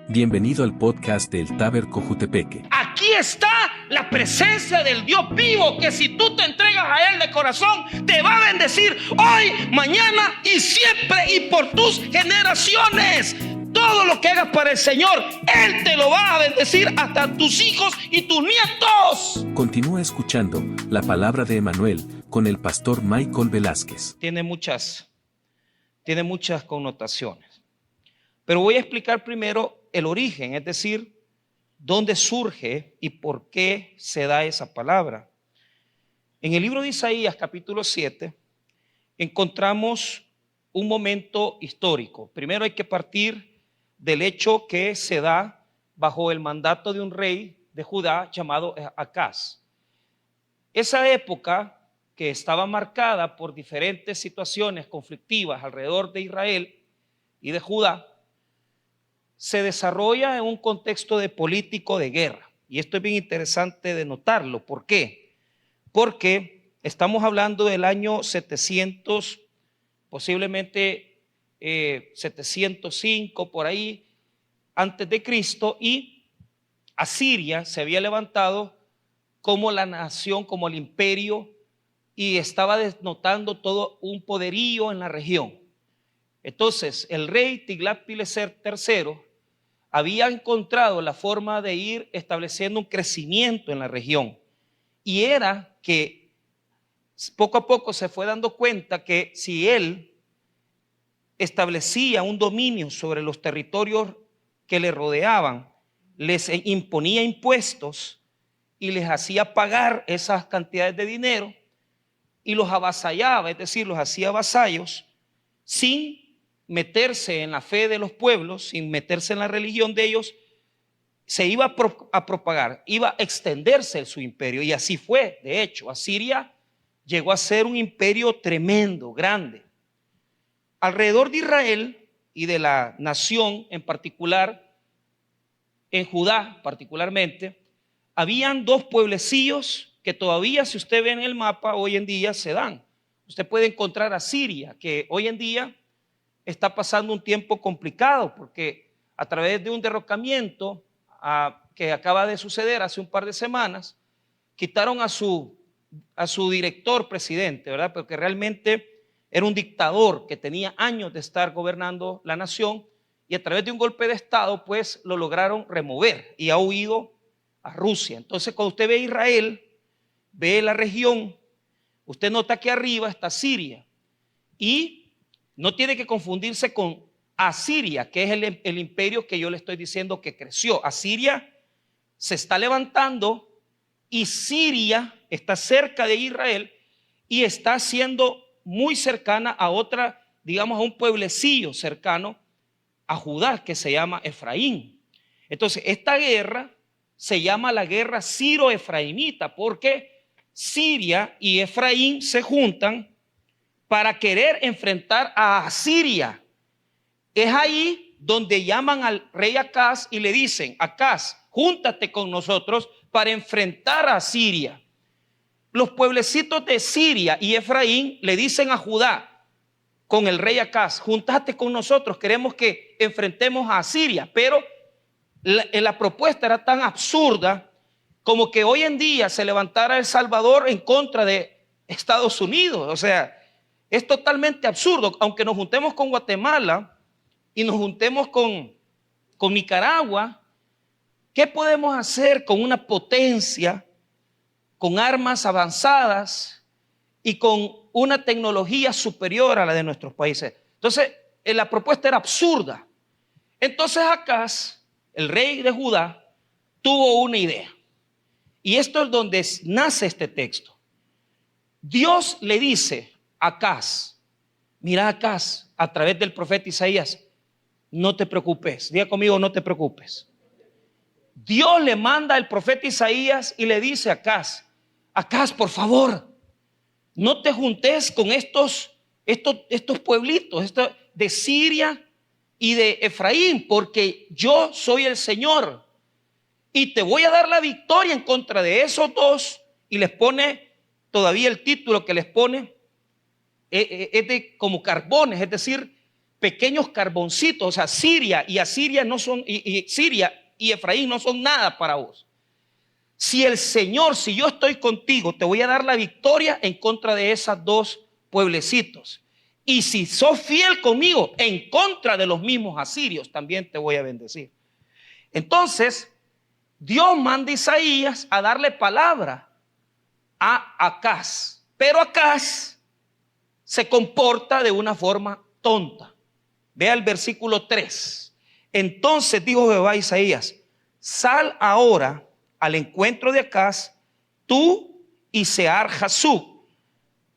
Bienvenido al podcast del Taber Cojutepeque. Aquí está la presencia del Dios vivo, que si tú te entregas a Él de corazón, te va a bendecir hoy, mañana y siempre, y por tus generaciones. Todo lo que hagas para el Señor, Él te lo va a bendecir, hasta tus hijos y tus nietos. Continúa escuchando la palabra de Emmanuel con el pastor Michael Velázquez. Tiene muchas connotaciones, pero voy a explicar primero el origen, es decir, dónde surge y por qué se da esa palabra. En el libro de Isaías, capítulo 7, encontramos un momento histórico. Primero hay que partir del hecho que se da bajo el mandato de un rey de Judá llamado Acaz. Esa época, que estaba marcada por diferentes situaciones conflictivas alrededor de Israel y de Judá, se desarrolla en un contexto de político de guerra. Y esto es bien interesante de notarlo. ¿Por qué? Porque estamos hablando del año 700, posiblemente 705 por ahí, antes de Cristo, y Asiria se había levantado como la nación, como el imperio, y estaba denotando todo un poderío en la región. Entonces el rey Tiglat-Pileser III había encontrado la forma de ir estableciendo un crecimiento en la región, y era que poco a poco se fue dando cuenta que si él establecía un dominio sobre los territorios que le rodeaban, les imponía impuestos y les hacía pagar esas cantidades de dinero y los avasallaba, es decir, los hacía vasallos sin meterse en la fe de los pueblos, sin meterse en la religión de ellos, se iba a propagar, iba a extenderse su imperio. Y así fue. De hecho, Asiria llegó a ser un imperio tremendo, grande. Alrededor de Israel y de la nación en particular, en Judá particularmente, habían dos pueblecillos que todavía, si usted ve en el mapa, hoy en día se dan. Usted puede encontrar a Siria, que hoy en día está pasando un tiempo complicado, porque a través de un derrocamiento que acaba de suceder hace un par de semanas, quitaron a su director presidente, ¿verdad? Porque realmente era un dictador que tenía años de estar gobernando la nación, y a través de un golpe de estado pues lo lograron remover y ha huido a Rusia. Entonces cuando usted ve Israel, ve la región, usted nota que arriba está Siria, y no tiene que confundirse con Asiria, que es el imperio que yo le estoy diciendo que creció. Asiria se está levantando y Siria está cerca de Israel y está siendo muy cercana a otra, digamos, a un pueblecillo cercano a Judá que se llama Efraín. Entonces esta guerra se llama la guerra siro-efraimita, porque Siria y Efraín se juntan para querer enfrentar a Asiria. Es ahí donde llaman al rey Acaz y le dicen: Acaz, júntate con nosotros para enfrentar a Asiria. Los pueblecitos de Siria y Efraín le dicen a Judá, con el rey Acaz: júntate con nosotros, queremos que enfrentemos a Asiria. Pero la propuesta era tan absurda como que hoy en día se levantara El Salvador en contra de Estados Unidos. O sea, es totalmente absurdo. Aunque nos juntemos con Guatemala y nos juntemos con Nicaragua, ¿qué podemos hacer con una potencia, con armas avanzadas y con una tecnología superior a la de nuestros países? Entonces, la propuesta era absurda. Entonces Acaz, el rey de Judá, tuvo una idea. Y esto es donde nace este texto. Dios le dice a Acaz: mira, Acaz, a través del profeta Isaías, no te preocupes. Diga conmigo: no te preocupes. Dios le manda al profeta Isaías y le dice a Acaz: Acaz, por favor, no te juntes con estos pueblitos de Siria y de Efraín, porque yo soy el Señor y te voy a dar la victoria en contra de esos dos. Y les pone todavía el título que les pone es de como carbones, es decir, pequeños carboncitos. O sea, Siria y Asiria no son, y Siria y Efraín no son nada para vos. Si el Señor, si yo estoy contigo, te voy a dar la victoria en contra de esos dos pueblecitos. Y si sos fiel conmigo en contra de los mismos asirios, también te voy a bendecir. Entonces, Dios manda a Isaías a darle palabra a Acaz. Pero Acaz se comporta de una forma tonta. Vea el versículo 3. Entonces dijo Jehová a Isaías: sal ahora al encuentro de Acaz, tú y Sear-Jasub,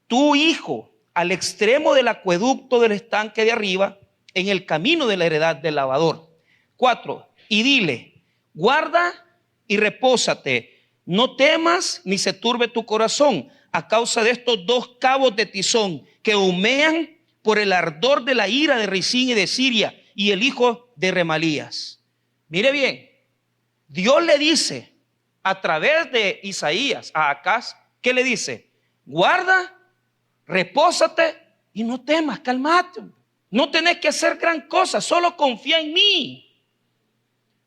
tu hijo, al extremo del acueducto del estanque de arriba, en el camino de la heredad del lavador. 4. Y dile: guarda y repósate, no temas ni se turbe tu corazón a causa de estos dos cabos de tizón que humean por el ardor de la ira de Rezín y de Siria y el hijo de Remalías. Mire bien, Dios le dice a través de Isaías a Acaz, ¿qué le dice? Guarda, repósate y no temas, calmate. No tenés que hacer gran cosa, solo confía en mí.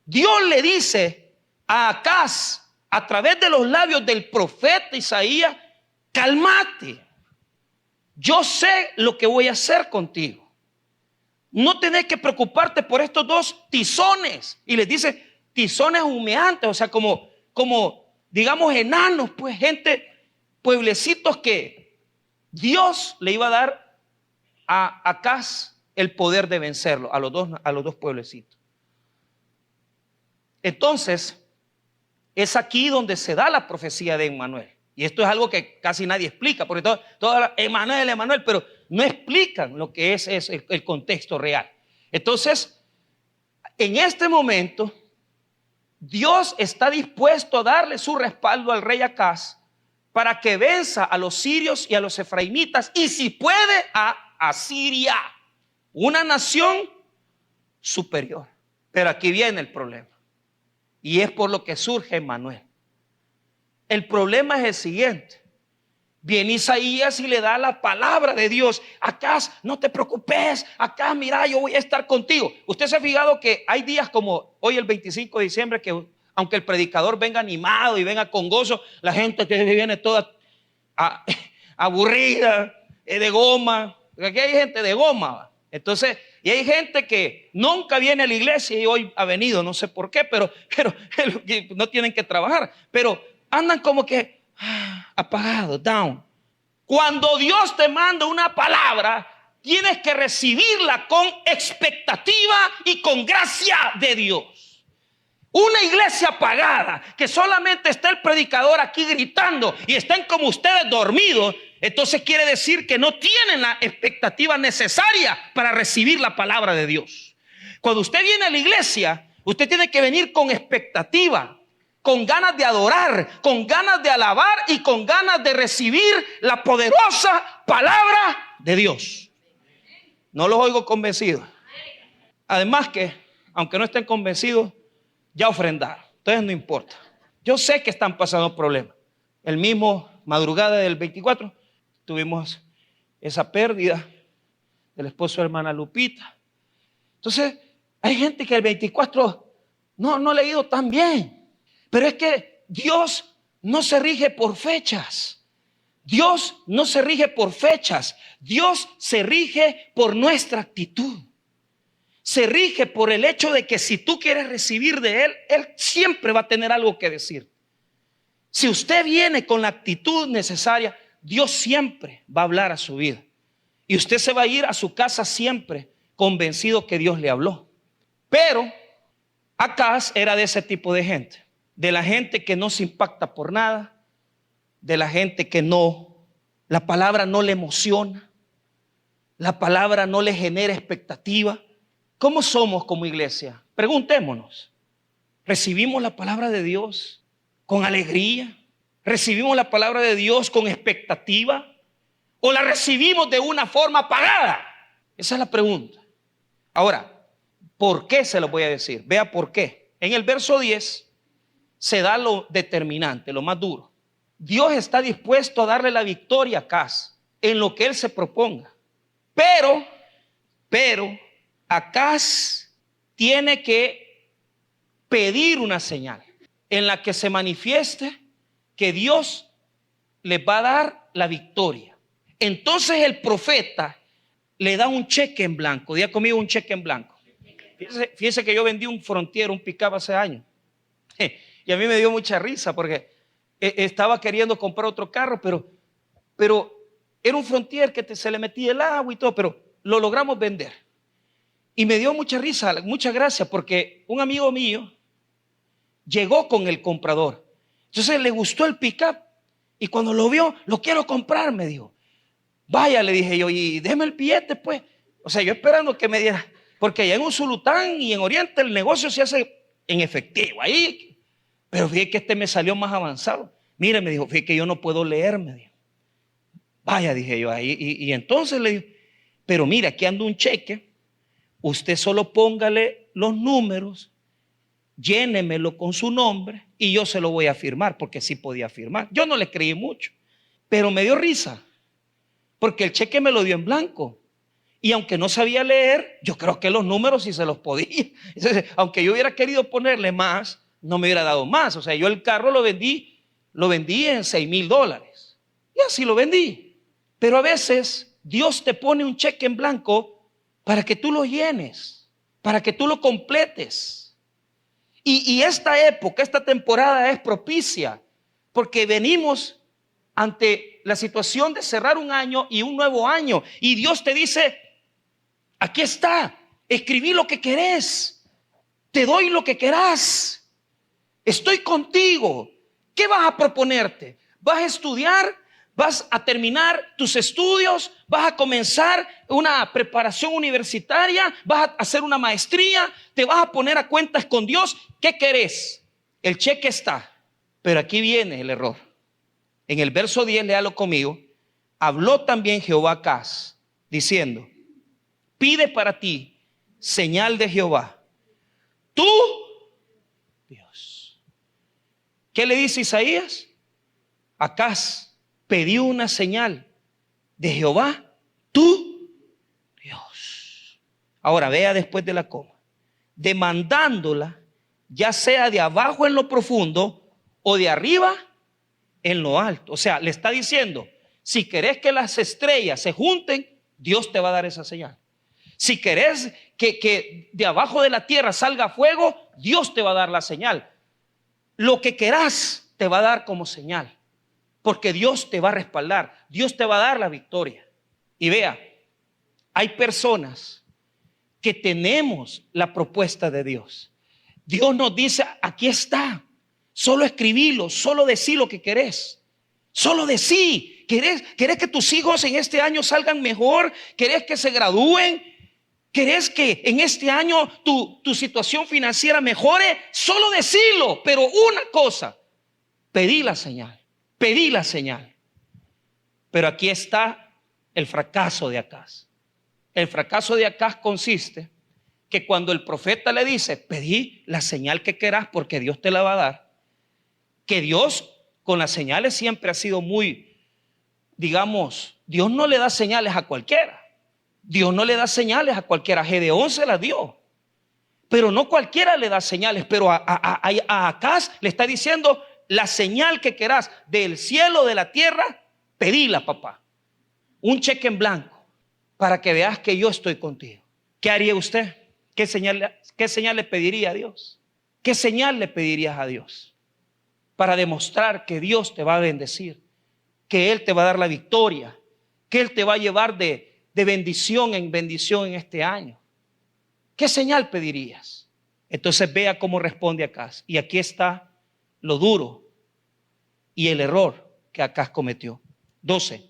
Dios le dice a Acaz a través de los labios del profeta Isaías: cálmate, yo sé lo que voy a hacer contigo. No tenés que preocuparte por estos dos tizones. Y les dice tizones humeantes, o sea, como digamos enanos, pues gente, pueblecitos que Dios le iba a dar a Acaz el poder de vencerlo, a los dos pueblecitos. Entonces, es aquí donde se da la profecía de Emmanuel. Y esto es algo que casi nadie explica, porque todo Emmanuel, pero no explican lo que es el contexto real. Entonces, en este momento, Dios está dispuesto a darle su respaldo al rey Acaz para que venza a los sirios y a los efraimitas, y si puede, a Asiria, una nación superior. Pero aquí viene el problema, y es por lo que surge Emmanuel. El problema es el siguiente: viene Isaías y le da la palabra de Dios. Acaz, no te preocupes. Acaz, mira, yo voy a estar contigo. Usted se ha fijado que hay días como hoy, el 25 de diciembre, que aunque el predicador venga animado y venga con gozo, la gente que viene toda aburrida, de goma. Aquí hay gente de goma. Entonces, y hay gente que nunca viene a la iglesia y hoy ha venido, no sé por qué, pero no tienen que trabajar. Pero andan como que apagados, down. Cuando Dios te manda una palabra, tienes que recibirla con expectativa y con gracia de Dios. Una iglesia apagada, que solamente está el predicador aquí gritando y están como ustedes dormidos, entonces quiere decir que no tienen la expectativa necesaria para recibir la palabra de Dios. Cuando usted viene a la iglesia, usted tiene que venir con expectativa, con ganas de adorar, con ganas de alabar y con ganas de recibir la poderosa palabra de Dios. No los oigo convencidos. Además que, aunque no estén convencidos, ya ofrendaron. Entonces no importa. Yo sé que están pasando problemas. El mismo madrugada del 24 tuvimos esa pérdida del esposo de hermana Lupita. Entonces hay gente que el 24 no le ha ido tan bien. Pero es que Dios no se rige por fechas. Dios no se rige por fechas. Dios se rige por nuestra actitud. Se rige por el hecho de que si tú quieres recibir de Él, Él siempre va a tener algo que decir. Si usted viene con la actitud necesaria, Dios siempre va a hablar a su vida. Y usted se va a ir a su casa siempre convencido que Dios le habló. Pero Acaz era de ese tipo de gente. De la gente que no se impacta por nada, de la gente que la palabra no le emociona, la palabra no le genera expectativa. ¿Cómo somos como iglesia? Preguntémonos. ¿Recibimos la palabra de Dios con alegría? ¿Recibimos la palabra de Dios con expectativa? ¿O la recibimos de una forma apagada? Esa es la pregunta. Ahora, ¿por qué se lo voy a decir? Vea por qué. En el verso 10 se da lo determinante, lo más duro. Dios está dispuesto a darle la victoria a Acaz en lo que él se proponga. Pero Acaz tiene que pedir una señal en la que se manifieste que Dios les va a dar la victoria. Entonces el profeta le da un cheque en blanco. Diga conmigo, un cheque en blanco. Fíjense que yo vendí un Frontier, un pick-up hace años. Y a mí me dio mucha risa porque estaba queriendo comprar otro carro, pero era un Frontier que se le metía el agua y todo, pero lo logramos vender. Y me dio mucha risa, mucha gracia, porque un amigo mío llegó con el comprador. Entonces le gustó el pick-up y cuando lo vio, lo quiero comprar, me dijo. Vaya, le dije yo, y déjeme el billete, pues. O sea, yo esperando que me diera, porque allá en Usulután y en Oriente el negocio se hace en efectivo. Ahí, pero fíjate que este me salió más avanzado. Mire, me dijo, fíjate que yo no puedo leer, me dijo. Vaya, dije yo ahí. Y entonces le digo, pero mira, aquí anda un cheque. Usted solo póngale los números, llénemelo con su nombre y yo se lo voy a firmar, porque sí podía firmar. Yo no le creí mucho, pero me dio risa, porque el cheque me lo dio en blanco. Y aunque no sabía leer, yo creo que los números sí se los podía. Entonces, aunque yo hubiera querido ponerle más, no me hubiera dado más. O sea, yo el carro lo vendí en $6,000. Y así lo vendí. Pero a veces Dios te pone un cheque en blanco para que tú lo llenes, para que tú lo completes. Y esta época, esta temporada es propicia, porque venimos ante la situación de cerrar un año y un nuevo año. Y Dios te dice, aquí está, escribí lo que querés, te doy lo que querás, estoy contigo. ¿Qué vas a proponerte? ¿Vas a estudiar? ¿Vas a terminar tus estudios? ¿Vas a comenzar una preparación universitaria? ¿Vas a hacer una maestría? ¿Te vas a poner a cuentas con Dios? ¿Qué querés? El cheque está, pero aquí viene el error. En el verso 10, léalo conmigo. Habló también Jehová a Acaz, diciendo, pide para ti señal de Jehová, tú, Dios. ¿Qué le dice Isaías? Acaz pidió una señal de Jehová, tú, Dios. Ahora vea después de la coma, demandándola, ya sea de abajo en lo profundo o de arriba en lo alto. O sea, le está diciendo, si querés que las estrellas se junten, Dios te va a dar esa señal. Si querés que de abajo de la tierra salga fuego, Dios te va a dar la señal. Lo que querás te va a dar como señal, porque Dios te va a respaldar, Dios te va a dar la victoria. Y vea, hay personas que tenemos la propuesta de Dios. Dios nos dice, aquí está, solo escribilo, solo decí lo que querés, solo decí. ¿Querés que tus hijos en este año salgan mejor? ¿Querés que se gradúen? ¿Querés que en este año tu situación financiera mejore? Solo decilo, pero una cosa, pedí la señal, pedí la señal. Pero aquí está el fracaso de Acaz. El fracaso de Acaz consiste que cuando el profeta le dice, pedí la señal que querás porque Dios te la va a dar, que Dios con las señales siempre ha sido muy, digamos, Dios no le da señales a cualquiera. Dios no le da señales a cualquiera. Gedeón se las dio, pero no cualquiera le da señales. Pero a Acaz le está diciendo, la señal que querás del cielo, de la tierra, pedíla, papá. Un cheque en blanco para que veas que yo estoy contigo. ¿Qué haría usted? ¿Qué señal le pediría a Dios? ¿Qué señal le pedirías a Dios? Para demostrar que Dios te va a bendecir, que Él te va a dar la victoria, que Él te va a llevar de bendición en este año. ¿Qué señal pedirías? Entonces vea cómo responde Acaz. Y aquí está lo duro y el error que Acaz cometió. 12.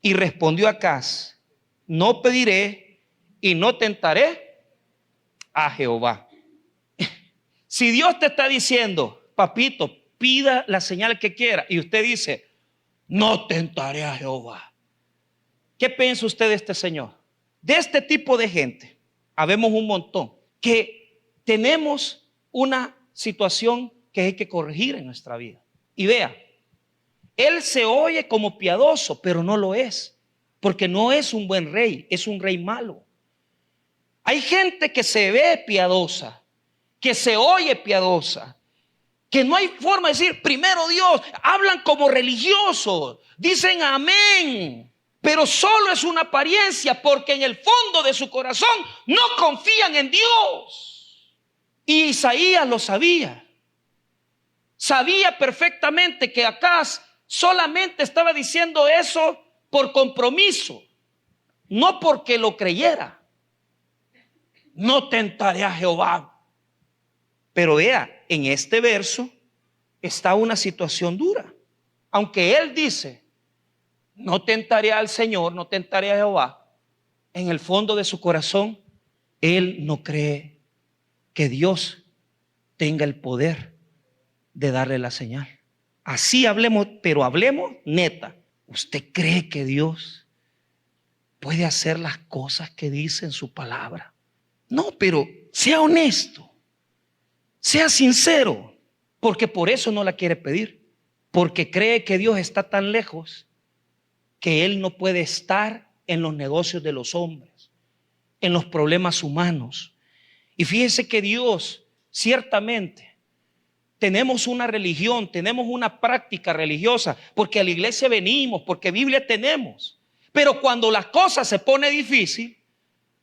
Y respondió Acaz, no pediré y no tentaré a Jehová. Si Dios te está diciendo, papito, pida la señal que quiera, y usted dice, no tentaré a Jehová, ¿qué piensa usted de este señor? De este tipo de gente, habemos un montón, que tenemos una situación que hay que corregir en nuestra vida. Y vea, él se oye como piadoso, pero no lo es, porque no es un buen rey, es un rey malo. Hay gente que se ve piadosa, que se oye piadosa, que no hay forma de decir primero Dios. Hablan como religiosos, dicen amén, pero solo es una apariencia, porque en el fondo de su corazón no confían en Dios. Y Isaías lo sabía. Sabía perfectamente que Acaz solamente estaba diciendo eso por compromiso, no porque lo creyera. No tentaré a Jehová. Pero vea, en este verso está una situación dura. Aunque él dice, no tentaré al Señor, no tentaré a Jehová, en el fondo de su corazón, él no cree que Dios tenga el poder de darle la señal. Así hablemos, pero hablemos neta. ¿Usted cree que Dios puede hacer las cosas que dice en su palabra? No, pero sea honesto, sea sincero, porque por eso no la quiere pedir, porque cree que Dios está tan lejos que Él no puede estar en los negocios de los hombres, en los problemas humanos. Y fíjese que Dios, ciertamente, tenemos una religión, tenemos una práctica religiosa, porque a la iglesia venimos, porque Biblia tenemos, pero cuando la cosa se pone difícil,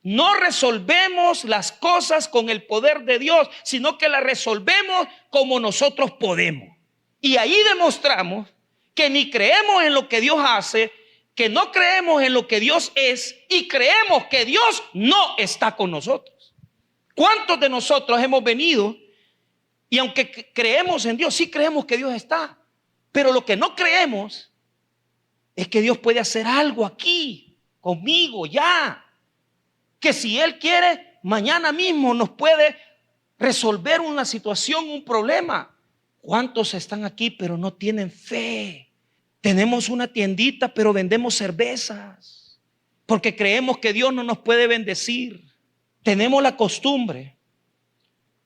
no resolvemos las cosas con el poder de Dios, sino que las resolvemos como nosotros podemos. Y ahí demostramos que ni creemos en lo que Dios hace, que no creemos en lo que Dios es, y creemos que Dios no está con nosotros. ¿Cuántos de nosotros hemos venido y aunque creemos en Dios, sí creemos que Dios está, pero lo que no creemos es que Dios puede hacer algo aquí, conmigo, ya? Que si Él quiere, mañana mismo nos puede resolver una situación, un problema. ¿Cuántos están aquí pero no tienen fe? Tenemos una tiendita pero vendemos cervezas porque creemos que Dios no nos puede bendecir. Tenemos la costumbre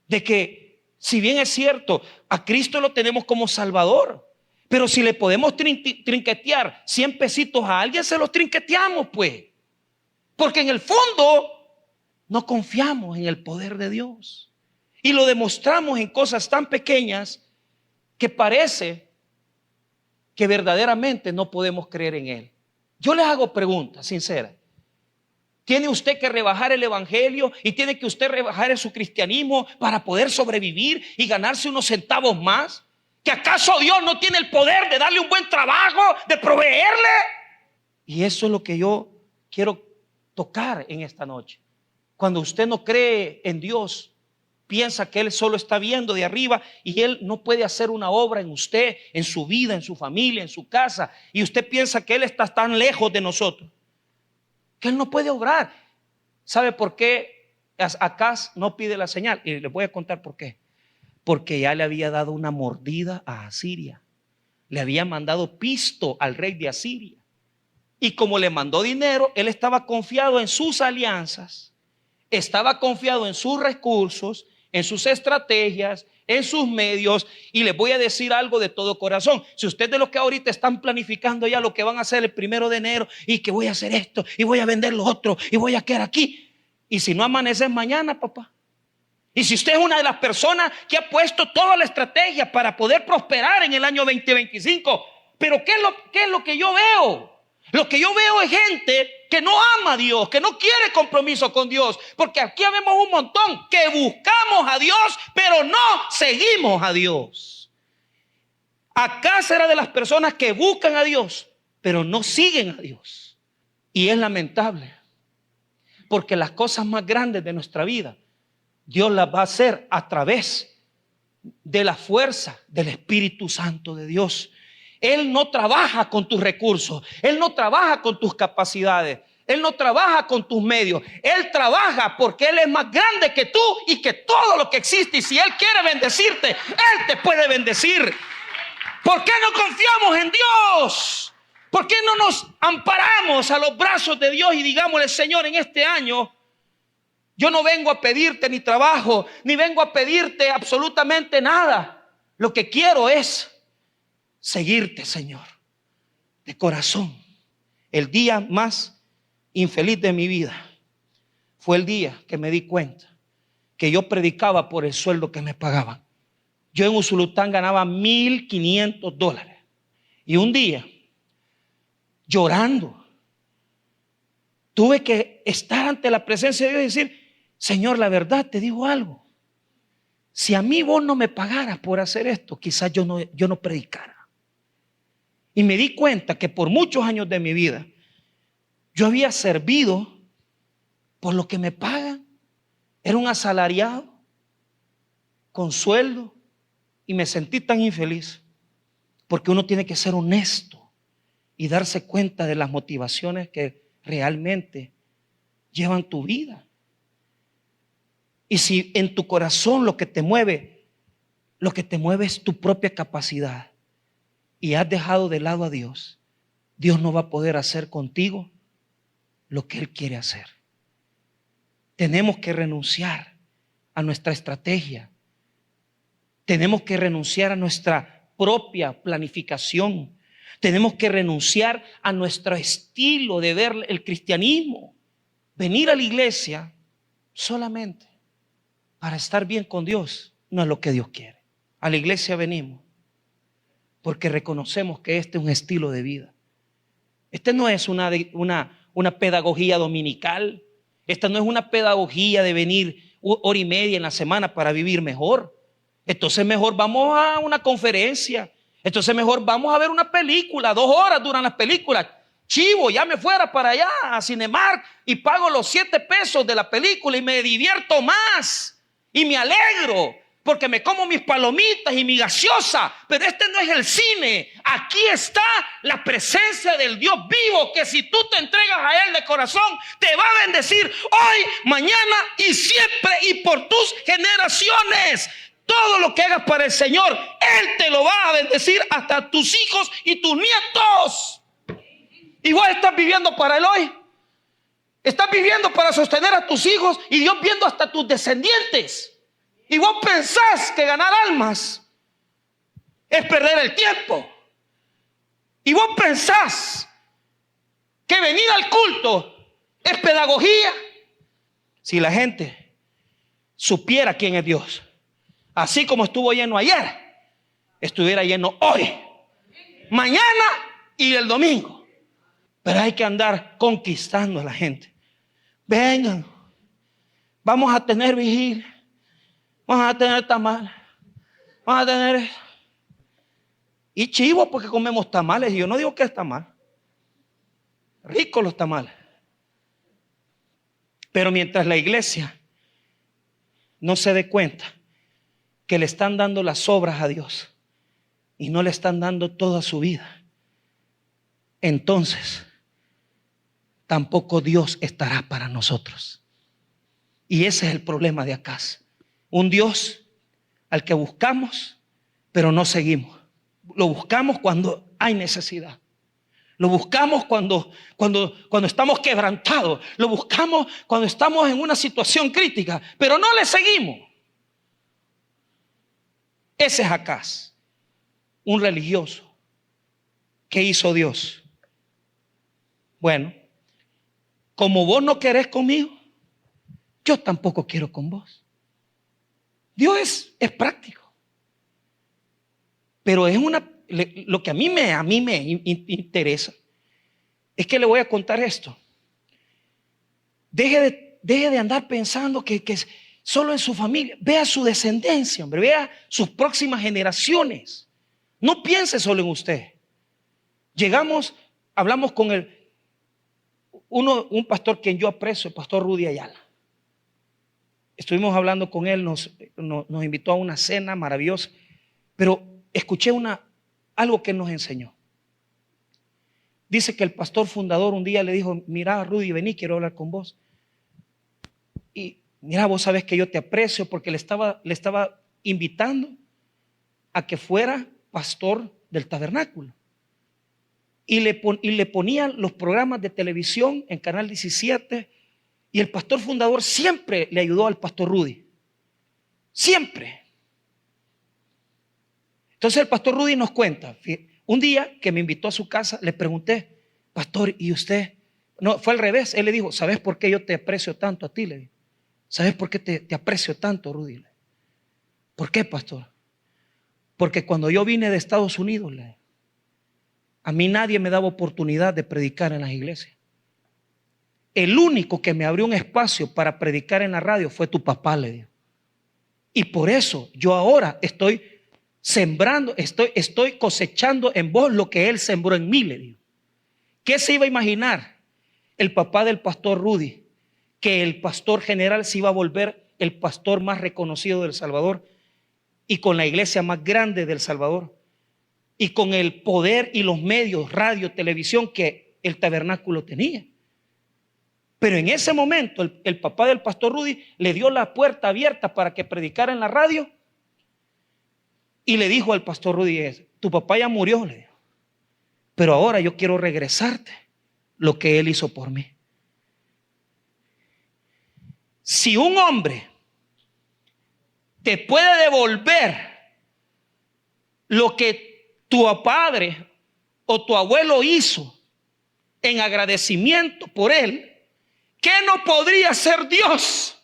de que, si bien es cierto, a Cristo lo tenemos como Salvador, pero si le podemos trinquetear 100 pesitos a alguien, se los trinqueteamos pues. Porque en el fondo no confiamos en el poder de Dios. Y lo demostramos en cosas tan pequeñas que parece que verdaderamente no podemos creer en Él. Yo les hago preguntas sinceras. ¿Tiene usted que rebajar el evangelio y tiene que usted rebajar su cristianismo para poder sobrevivir y ganarse unos centavos más? ¿Que acaso Dios no tiene el poder de darle un buen trabajo, de proveerle? Y eso es lo que yo quiero tocar en esta noche. Cuando usted no cree en Dios, piensa que Él solo está viendo de arriba y Él no puede hacer una obra en usted, en su vida, en su familia, en su casa, y usted piensa que Él está tan lejos de nosotros, que Él no puede obrar. ¿Sabe por qué Acaz no pide la señal? Y les voy a contar por qué. Porque ya le había dado una mordida a Asiria. Le había mandado pisto al rey de Asiria. Y como le mandó dinero, él estaba confiado en sus alianzas, estaba confiado en sus recursos, en sus estrategias, en sus medios. Y les voy a decir algo de todo corazón. Si ustedes de los que ahorita están planificando ya lo que van a hacer el 1 de enero, y que voy a hacer esto, y voy a vender lo otro, y voy a quedar aquí, y si no amaneces mañana, papá. Y si usted es una de las personas que ha puesto toda la estrategia para poder prosperar en el año 2025, pero ¿qué es lo que yo veo? Lo que yo veo es gente que no ama a Dios, que no quiere compromiso con Dios, porque aquí vemos un montón que buscamos a Dios, pero no seguimos a Dios. Acá será de las personas que buscan a Dios, pero no siguen a Dios. Y es lamentable, porque las cosas más grandes de nuestra vida, Dios las va a hacer a través de la fuerza del Espíritu Santo de Dios. Él no trabaja con tus recursos, Él no trabaja con tus capacidades, Él no trabaja con tus medios. Él trabaja porque Él es más grande que tú y que todo lo que existe. Y si Él quiere bendecirte, Él te puede bendecir. ¿Por qué no confiamos en Dios? ¿Por qué no nos amparamos a los brazos de Dios y digámosle: Señor, en este año yo no vengo a pedirte ni trabajo, ni vengo a pedirte absolutamente nada. Lo que quiero es seguirte, Señor, de corazón. El día más infeliz de mi vida fue el día que me di cuenta que yo predicaba por el sueldo que me pagaban. Yo en Usulután ganaba $1,500. Y un día, llorando, tuve que estar ante la presencia de Dios y decir: Señor, la verdad, te digo algo. Si a mí vos no me pagaras por hacer esto, quizás yo no predicara. Y me di cuenta que por muchos años de mi vida, yo había servido por lo que me pagan. Era un asalariado con sueldo y me sentí tan infeliz, porque uno tiene que ser honesto y darse cuenta de las motivaciones que realmente llevan tu vida. Y si en tu corazón lo que te mueve es tu propia capacidad y has dejado de lado a Dios, Dios no va a poder hacer contigo lo que Él quiere hacer. Tenemos que renunciar a nuestra estrategia. Tenemos que renunciar a nuestra propia planificación. Tenemos que renunciar a nuestro estilo de ver el cristianismo. Venir a la iglesia solamente para estar bien con Dios no es lo que Dios quiere. A la iglesia venimos porque reconocemos que este es un estilo de vida. Este no es una pedagogía dominical. Esta no es una pedagogía de venir 1 hora y media en la semana para vivir mejor. Entonces mejor vamos a una conferencia. Entonces mejor vamos a ver una película. 2 horas duran las películas. Chivo, ya me fuera para allá a Cinemark y pago los 7 pesos de la película y me divierto más y me alegro porque me como mis palomitas y mi gaseosa. Pero este no es el cine. Aquí está la presencia del Dios vivo, que si tú te entregas a Él de corazón, te va a bendecir hoy, mañana y siempre y por tus generaciones. Todo lo que hagas para el Señor, Él te lo va a bendecir hasta tus hijos y tus nietos. Y vos estás viviendo para Él hoy. Estás viviendo para sostener a tus hijos y Dios viendo hasta tus descendientes. Y vos pensás que ganar almas es perder el tiempo. Y vos pensás que venir al culto es pedagogía. Si la gente supiera quién es Dios, así como estuvo lleno ayer, estuviera lleno hoy, mañana y el domingo. Pero hay que andar conquistando a la gente. Vengan, vamos a tener vigilia, vamos a tener tamal, vamos a tener... Y chivo porque comemos tamales. Y yo no digo que es tamal. Ricos los tamales. Pero mientras la iglesia no se dé cuenta que le están dando las obras a Dios y no le están dando toda su vida, entonces tampoco Dios estará para nosotros. Y ese es el problema de acá. Un Dios al que buscamos, pero no seguimos. Lo buscamos cuando hay necesidad. Lo buscamos cuando estamos quebrantados. Lo buscamos cuando estamos en una situación crítica, pero no le seguimos. Ese es Acaz, un religioso. ¿Qué hizo Dios? Bueno, como vos no querés conmigo, yo tampoco quiero con vos. Dios es práctico. Pero es lo que a mí me interesa es que le voy a contar esto. Deje de andar pensando que solo en su familia. Vea su descendencia, hombre. Vea sus próximas generaciones. No piense solo en usted. Hablamos con un pastor que yo aprecio, el pastor Rudy Ayala. Estuvimos hablando con él, nos invitó a una cena maravillosa, pero escuché algo que él nos enseñó. Dice que el pastor fundador un día le dijo: mira, Rudy, vení, quiero hablar con vos. Y mira, vos sabés que yo te aprecio, porque le estaba invitando a que fuera pastor del tabernáculo. Y le ponían los programas de televisión en Canal 17. Y el pastor fundador siempre le ayudó al pastor Rudy. Siempre. Entonces el pastor Rudy nos cuenta, un día que me invitó a su casa, le pregunté: pastor, ¿y usted No, fue al revés. Él le dijo, ¿sabes por qué yo te aprecio tanto a ti? Le dijo. ¿Sabes por qué te aprecio tanto, Rudy? ¿Por qué, pastor? Porque cuando yo vine de Estados Unidos, a mí nadie me daba oportunidad de predicar en las iglesias. El único que me abrió un espacio para predicar en la radio fue tu papá, le dijo. Y por eso yo ahora estoy sembrando, estoy cosechando en vos lo que él sembró en mí, le dijo. ¿Qué se iba a imaginar el papá del pastor Rudy? Que el pastor general se iba a volver el pastor más reconocido del Salvador y con la iglesia más grande del Salvador y con el poder y los medios, radio, televisión que el tabernáculo tenía. Pero en ese momento el papá del pastor Rudy le dio la puerta abierta para que predicara en la radio y le dijo al pastor Rudy, tu papá ya murió, le dijo, pero ahora yo quiero regresarte lo que él hizo por mí. Si un hombre te puede devolver lo que tu padre o tu abuelo hizo en agradecimiento por él, ¿qué no podría ser Dios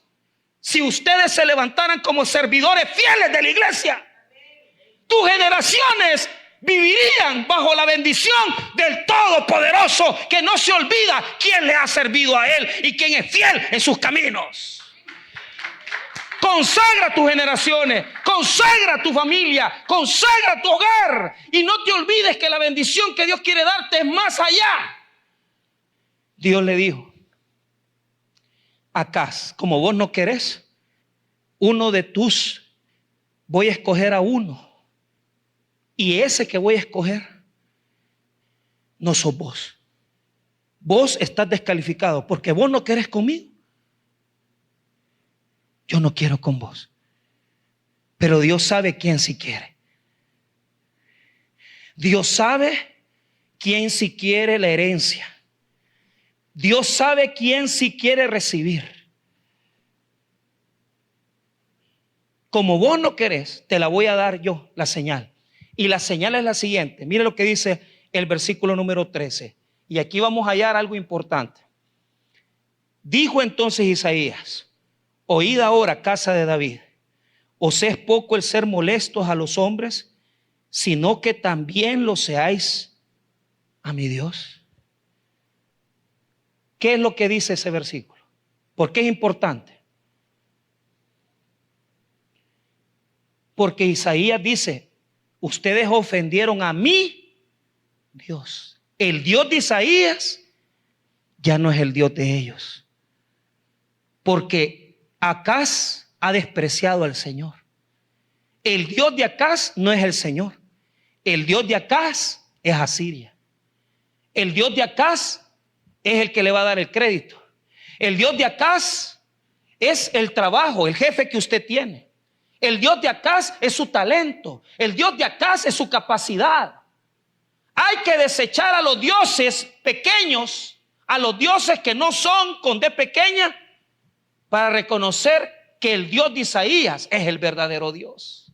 si ustedes se levantaran como servidores fieles de la iglesia? Tus generaciones vivirían bajo la bendición del Todopoderoso, que no se olvida quién le ha servido a él y quién es fiel en sus caminos. Consagra tus generaciones, consagra tu familia, consagra tu hogar y no te olvides que la bendición que Dios quiere darte es más allá. Dios le dijo, Acaz, como vos no querés, voy a escoger a uno. Y ese que voy a escoger no sos vos. Vos estás descalificado porque vos no querés conmigo. Yo no quiero con vos. Pero Dios sabe quién sí quiere. Dios sabe quién sí quiere la herencia. Dios sabe quién sí quiere recibir. Como vos no querés, te la voy a dar yo, la señal. Y la señal es la siguiente. Mire lo que dice el versículo número 13. Y aquí vamos a hallar algo importante. Dijo entonces Isaías, oíd ahora, casa de David, ¿os es poco el ser molestos a los hombres, sino que también lo seáis a mi Dios? ¿Qué es lo que dice ese versículo? ¿Por qué es importante? Porque Isaías dice, ustedes ofendieron a mi Dios. El Dios de Isaías ya no es el Dios de ellos. Porque Acaz ha despreciado al Señor. El Dios de Acaz no es el Señor. El Dios de Acaz es Asiria. El Dios de Acaz es el que le va a dar el crédito. El Dios de Acaz es el trabajo, el jefe que usted tiene. El Dios de Acaz es su talento. El Dios de Acaz es su capacidad. Hay que desechar a los dioses pequeños, a los dioses que no son con D pequeña, para reconocer que el Dios de Isaías es el verdadero Dios.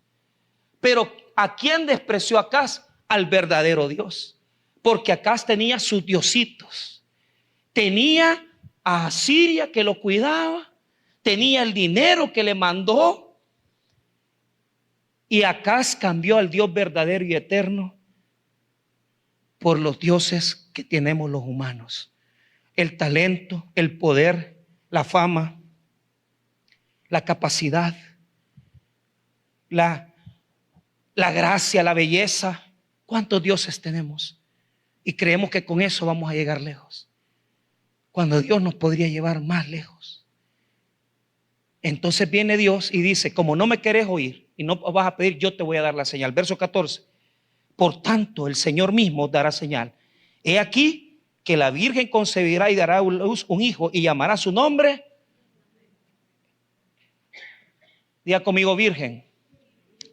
Pero ¿a quién despreció Acaz? Al verdadero Dios. Porque Acaz tenía sus diositos. Tenía a Asiria que lo cuidaba. Tenía el dinero que le mandó. Y Acaz cambió al Dios verdadero y eterno por los dioses que tenemos los humanos. El talento, el poder, la fama, la capacidad, la gracia, la belleza. ¿Cuántos dioses tenemos? Y creemos que con eso vamos a llegar lejos, cuando Dios nos podría llevar más lejos. Entonces viene Dios y dice, como no me querés oír y no vas a pedir, yo te voy a dar la señal. Verso 14. Por tanto, el Señor mismo dará señal. He aquí que la Virgen concebirá y dará a luz un hijo y llamará su nombre. Diga conmigo, virgen.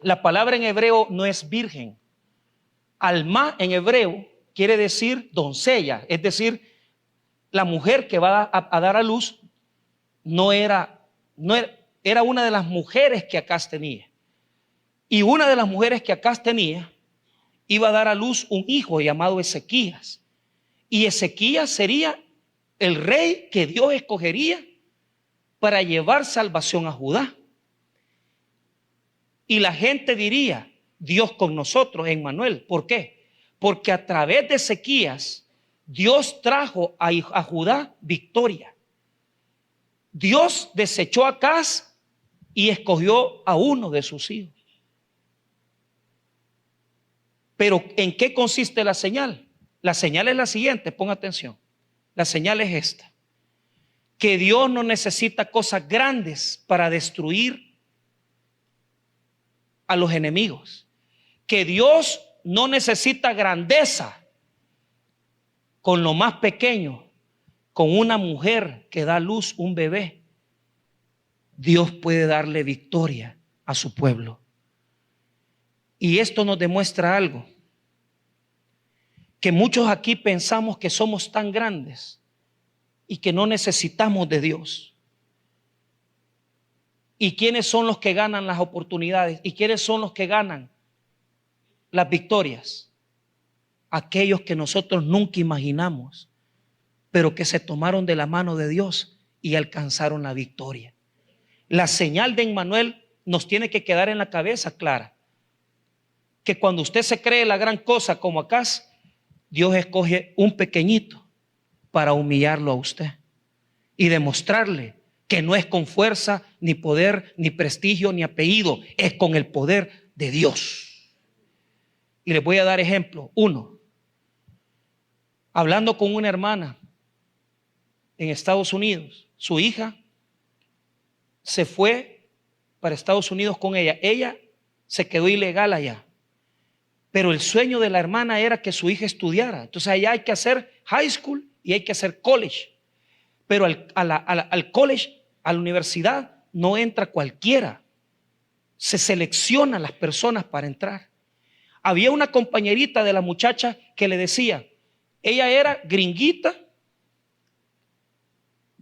La palabra en hebreo no es virgen. Alma en hebreo quiere decir doncella, es decir, la mujer que va a dar a luz era una de las mujeres que Acaz tenía. Y una de las mujeres que Acaz tenía iba a dar a luz un hijo llamado Ezequías. Y Ezequías sería el rey que Dios escogería para llevar salvación a Judá. Y la gente diría, Dios con nosotros, Emmanuel. ¿Por qué? Porque a través de Ezequías, Dios trajo a Judá victoria. Dios desechó a Acaz y escogió a uno de sus hijos. Pero ¿en qué consiste la señal? La señal es la siguiente, ponga atención. La señal es esta: que Dios no necesita cosas grandes para destruir a los enemigos. Que Dios no necesita grandeza con lo más pequeño, con una mujer que da a luz un bebé. Dios puede darle victoria a su pueblo. Y esto nos demuestra algo, que muchos aquí pensamos que somos tan grandes y que no necesitamos de Dios. ¿Y quiénes son los que ganan las oportunidades? ¿Y quiénes son los que ganan las victorias? Aquellos que nosotros nunca imaginamos, pero que se tomaron de la mano de Dios y alcanzaron la victoria. La señal de Emmanuel nos tiene que quedar en la cabeza clara, que cuando usted se cree la gran cosa como Acaz, Dios escoge un pequeñito para humillarlo a usted y demostrarle que no es con fuerza, ni poder, ni prestigio, ni apellido, es con el poder de Dios. Y les voy a dar ejemplo. Uno, hablando con una hermana en Estados Unidos, su hija se fue para Estados Unidos con ella. Ella se quedó ilegal allá, pero el sueño de la hermana era que su hija estudiara. Entonces allá hay que hacer high school y hay que hacer college. Pero al college, a la universidad, no entra cualquiera. Se seleccionan las personas para entrar. Había una compañerita de la muchacha que le decía, ella era gringuita,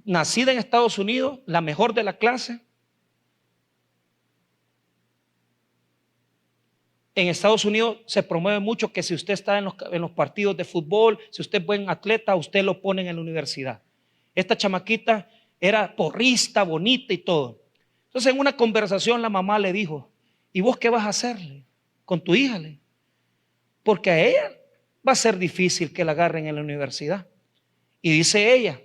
nacida en Estados Unidos, la mejor de la clase. En Estados Unidos se promueve mucho que si usted está en los partidos de fútbol, si usted es buen atleta, usted lo ponen en la universidad. Esta chamaquita era porrista, bonita y todo. Entonces en una conversación la mamá le dijo, ¿y vos qué vas a hacerle con tu hija? Porque a ella va a ser difícil que la agarren en la universidad. Y dice ella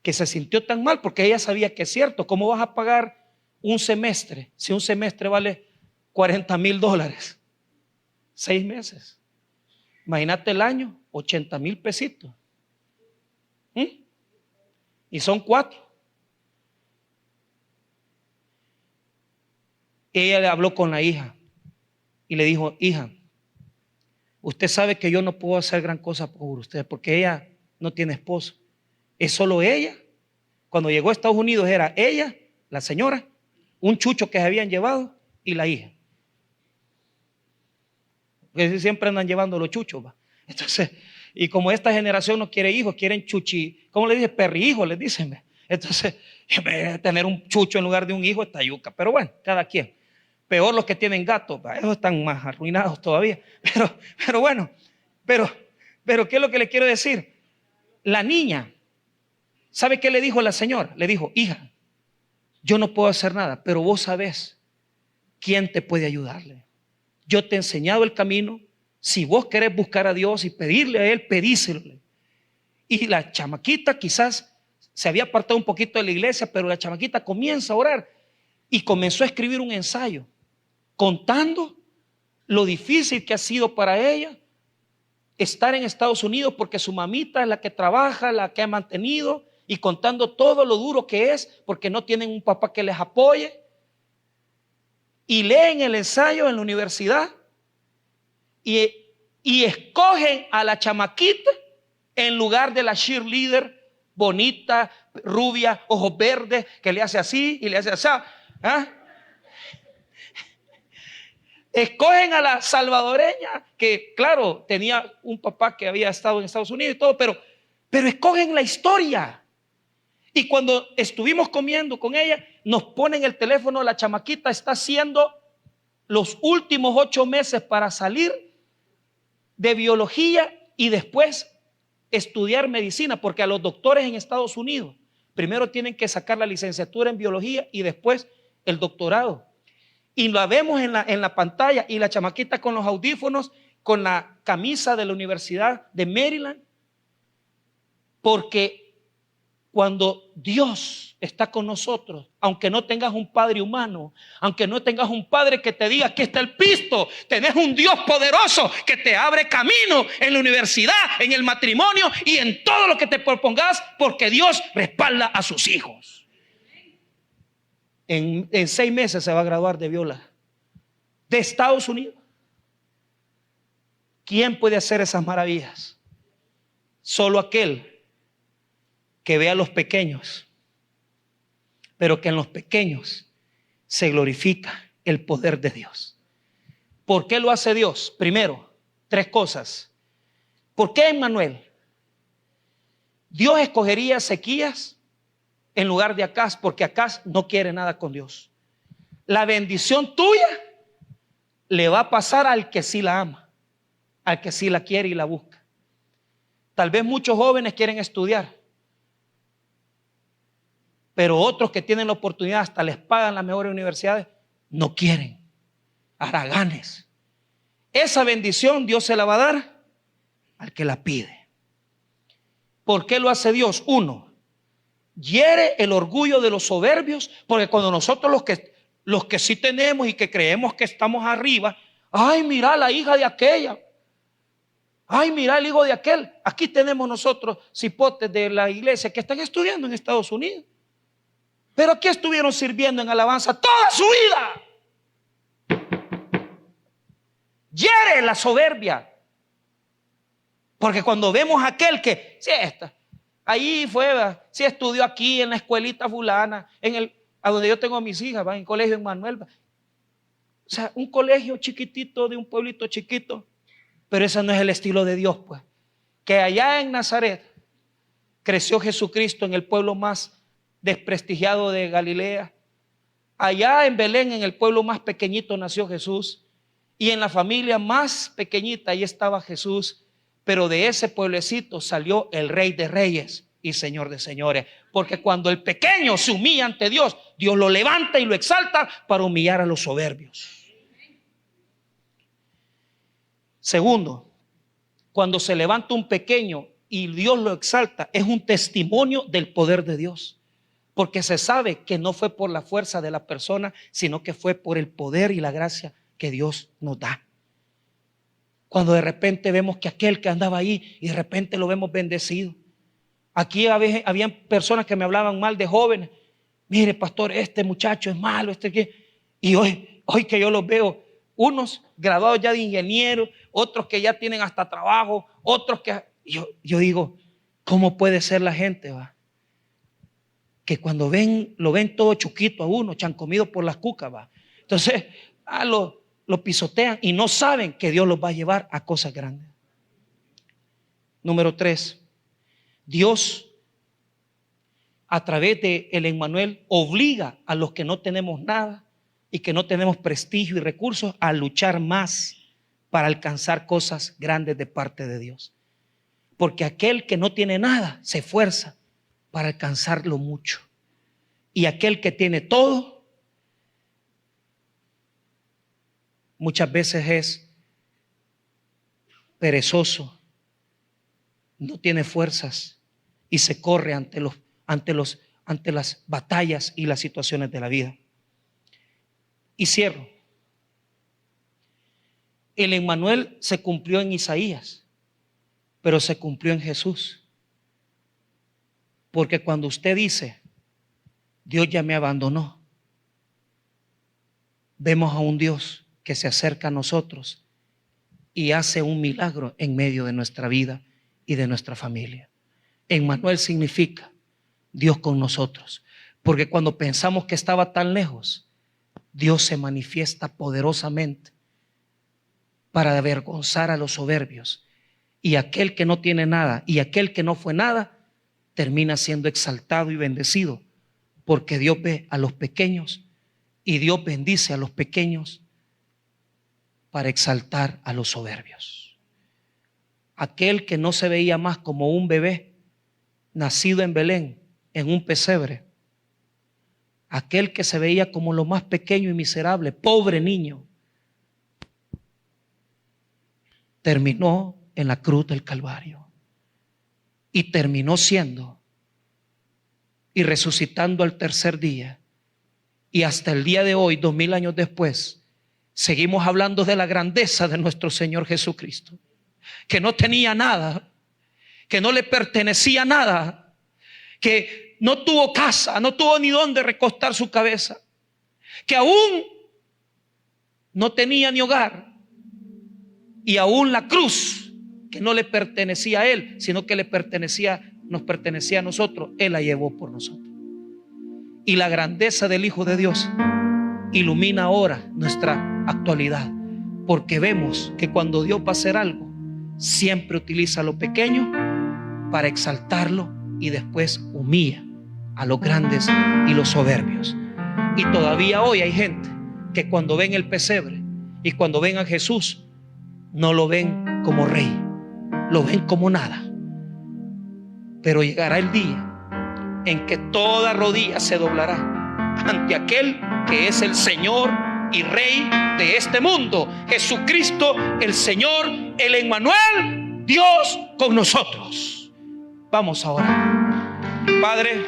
que se sintió tan mal porque ella sabía que es cierto. ¿Cómo vas a pagar un semestre si un semestre vale $40,000? 6 meses. Imagínate el año, 80,000 pesitos. Y son 4. Ella le habló con la hija y le dijo, hija, usted sabe que yo no puedo hacer gran cosa por usted porque ella no tiene esposo. Es solo ella. Cuando llegó a Estados Unidos era ella, la señora, un chucho que se habían llevado y la hija. Porque siempre andan llevando los chuchos, ¿va? Entonces, y como esta generación no quiere hijos, quieren chuchi, ¿cómo le dice? Perrijos, les dicen. Entonces, tener un chucho en lugar de un hijo está yuca. Pero bueno, cada quien. Peor los que tienen gatos, ¿va? Esos están más arruinados todavía. Pero bueno, pero ¿qué es lo que le quiero decir? La niña, ¿sabe qué le dijo la señora? Le dijo, hija, yo no puedo hacer nada, pero vos sabés quién te puede ayudarle. Yo te he enseñado el camino. Si vos querés buscar a Dios y pedirle a Él, pedíselo. Y la chamaquita quizás se había apartado un poquito de la iglesia, pero la chamaquita comienza a orar y comenzó a escribir un ensayo contando lo difícil que ha sido para ella estar en Estados Unidos porque su mamita es la que trabaja, la que ha mantenido, y contando todo lo duro que es porque no tienen un papá que les apoye. Y leen el ensayo en la universidad y escogen a la chamaquita en lugar de la cheerleader bonita, rubia, ojos verdes, que le hace así y le hace así. ¿Ah? Escogen a la salvadoreña, que claro, tenía un papá que había estado en Estados Unidos y todo, pero escogen la historia. Y cuando estuvimos comiendo con ella, nos ponen el teléfono, la chamaquita está haciendo los últimos 8 meses para salir de biología y después estudiar medicina, porque a los doctores en Estados Unidos primero tienen que sacar la licenciatura en biología y después el doctorado. Y la vemos en la pantalla, y la chamaquita con los audífonos, con la camisa de la Universidad de Maryland, porque cuando Dios está con nosotros, aunque no tengas un padre humano, aunque no tengas un padre que te diga aquí está el pisto, tenés un Dios poderoso que te abre camino en la universidad, en el matrimonio y en todo lo que te propongas, porque Dios respalda a sus hijos. En 6 meses se va a graduar de viola de Estados Unidos. ¿Quién puede hacer esas maravillas? Solo aquel que ve a los pequeños, pero que en los pequeños se glorifica el poder de Dios. ¿Por qué lo hace Dios? Primero, 3 cosas. ¿Por qué Emmanuel? Dios escogería a Ezequías en lugar de Acaz, porque Acaz no quiere nada con Dios. La bendición tuya le va a pasar al que sí la ama, al que sí la quiere y la busca. Tal vez muchos jóvenes quieren estudiar, pero otros que tienen la oportunidad, hasta les pagan las mejores universidades, no quieren. Haraganes. Esa bendición Dios se la va a dar al que la pide. ¿Por qué lo hace Dios? 1, hiere el orgullo de los soberbios, porque cuando nosotros los que sí tenemos y que creemos que estamos arriba, ay, mira la hija de aquella, ay, mira el hijo de aquel. Aquí tenemos nosotros cipotes de la iglesia que están estudiando en Estados Unidos, pero aquí estuvieron sirviendo en alabanza toda su vida. Hiere la soberbia, porque cuando vemos a aquel que, sí, ahí fue, sí estudió aquí en la escuelita fulana, a donde yo tengo a mis hijas, en el colegio Emmanuel. O sea, un colegio chiquitito de un pueblito chiquito, pero ese no es el estilo de Dios, pues. Que allá en Nazaret creció Jesucristo, en el pueblo más desprestigiado de Galilea. Allá en Belén, en el pueblo más pequeñito, nació Jesús. Y en la familia más pequeñita, ahí estaba Jesús. Pero de ese pueblecito salió el Rey de Reyes y Señor de Señores. Porque cuando el pequeño se humilla ante Dios, Dios lo levanta y lo exalta para humillar a los soberbios. Segundo, cuando se levanta un pequeño y Dios lo exalta, es un testimonio del poder de Dios. Porque se sabe que no fue por la fuerza de la persona, sino que fue por el poder y la gracia que Dios nos da. Cuando de repente vemos que aquel que andaba ahí y de repente lo vemos bendecido. Aquí habían personas que me hablaban mal de jóvenes. Mire, pastor, este muchacho es malo, y hoy que yo los veo, unos graduados ya de ingenieros, otros que ya tienen hasta trabajo, otros que yo digo, ¿cómo puede ser la gente, va? Que cuando lo ven todo chuquito a uno, chancomido por las cucas, va. Entonces, lo pisotean y no saben que Dios los va a llevar a cosas grandes. Número 3, Dios a través de el Emmanuel obliga a los que no tenemos nada y que no tenemos prestigio y recursos a luchar más para alcanzar cosas grandes de parte de Dios. Porque aquel que no tiene nada se esfuerza para alcanzarlo mucho. Y aquel que tiene todo, muchas veces es perezoso, no tiene fuerzas y se corre ante las batallas y las situaciones de la vida. Y cierro. El Emmanuel se cumplió en Isaías, pero se cumplió en Jesús. Porque cuando usted dice, Dios ya me abandonó, vemos a un Dios que se acerca a nosotros y hace un milagro en medio de nuestra vida y de nuestra familia. Emmanuel significa Dios con nosotros, porque cuando pensamos que estaba tan lejos, Dios se manifiesta poderosamente para avergonzar a los soberbios, y aquel que no tiene nada y aquel que no fue nada termina siendo exaltado y bendecido, porque Dios ve a los pequeños y Dios bendice a los pequeños para exaltar a los soberbios. aquel que no se veía más como un bebé nacido en Belén, en un pesebre, aquel que se veía como lo más pequeño y miserable, pobre niño, terminó en la cruz del Calvario y terminó siendo y resucitando al tercer día. Y hasta el día de hoy, 2000 años después, seguimos hablando de la grandeza de nuestro Señor Jesucristo, que no tenía nada, que no le pertenecía nada, que no tuvo casa, no tuvo ni dónde recostar su cabeza, que aún no tenía ni hogar, y aún la cruz, que no le pertenecía a Él, sino que nos pertenecía a nosotros, Él la llevó por nosotros. Y la grandeza del Hijo de Dios ilumina ahora nuestra actualidad, porque vemos que cuando Dios va a hacer algo, siempre utiliza lo pequeño para exaltarlo y después humilla a los grandes y los soberbios. Y todavía hoy hay gente que cuando ven el pesebre y cuando ven a Jesús, no lo ven como rey, lo ven como nada. Pero llegará el día en que toda rodilla se doblará ante aquel que es el Señor y Rey de este mundo, Jesucristo el Señor, el Emmanuel, Dios con nosotros. Vamos ahora. Padre,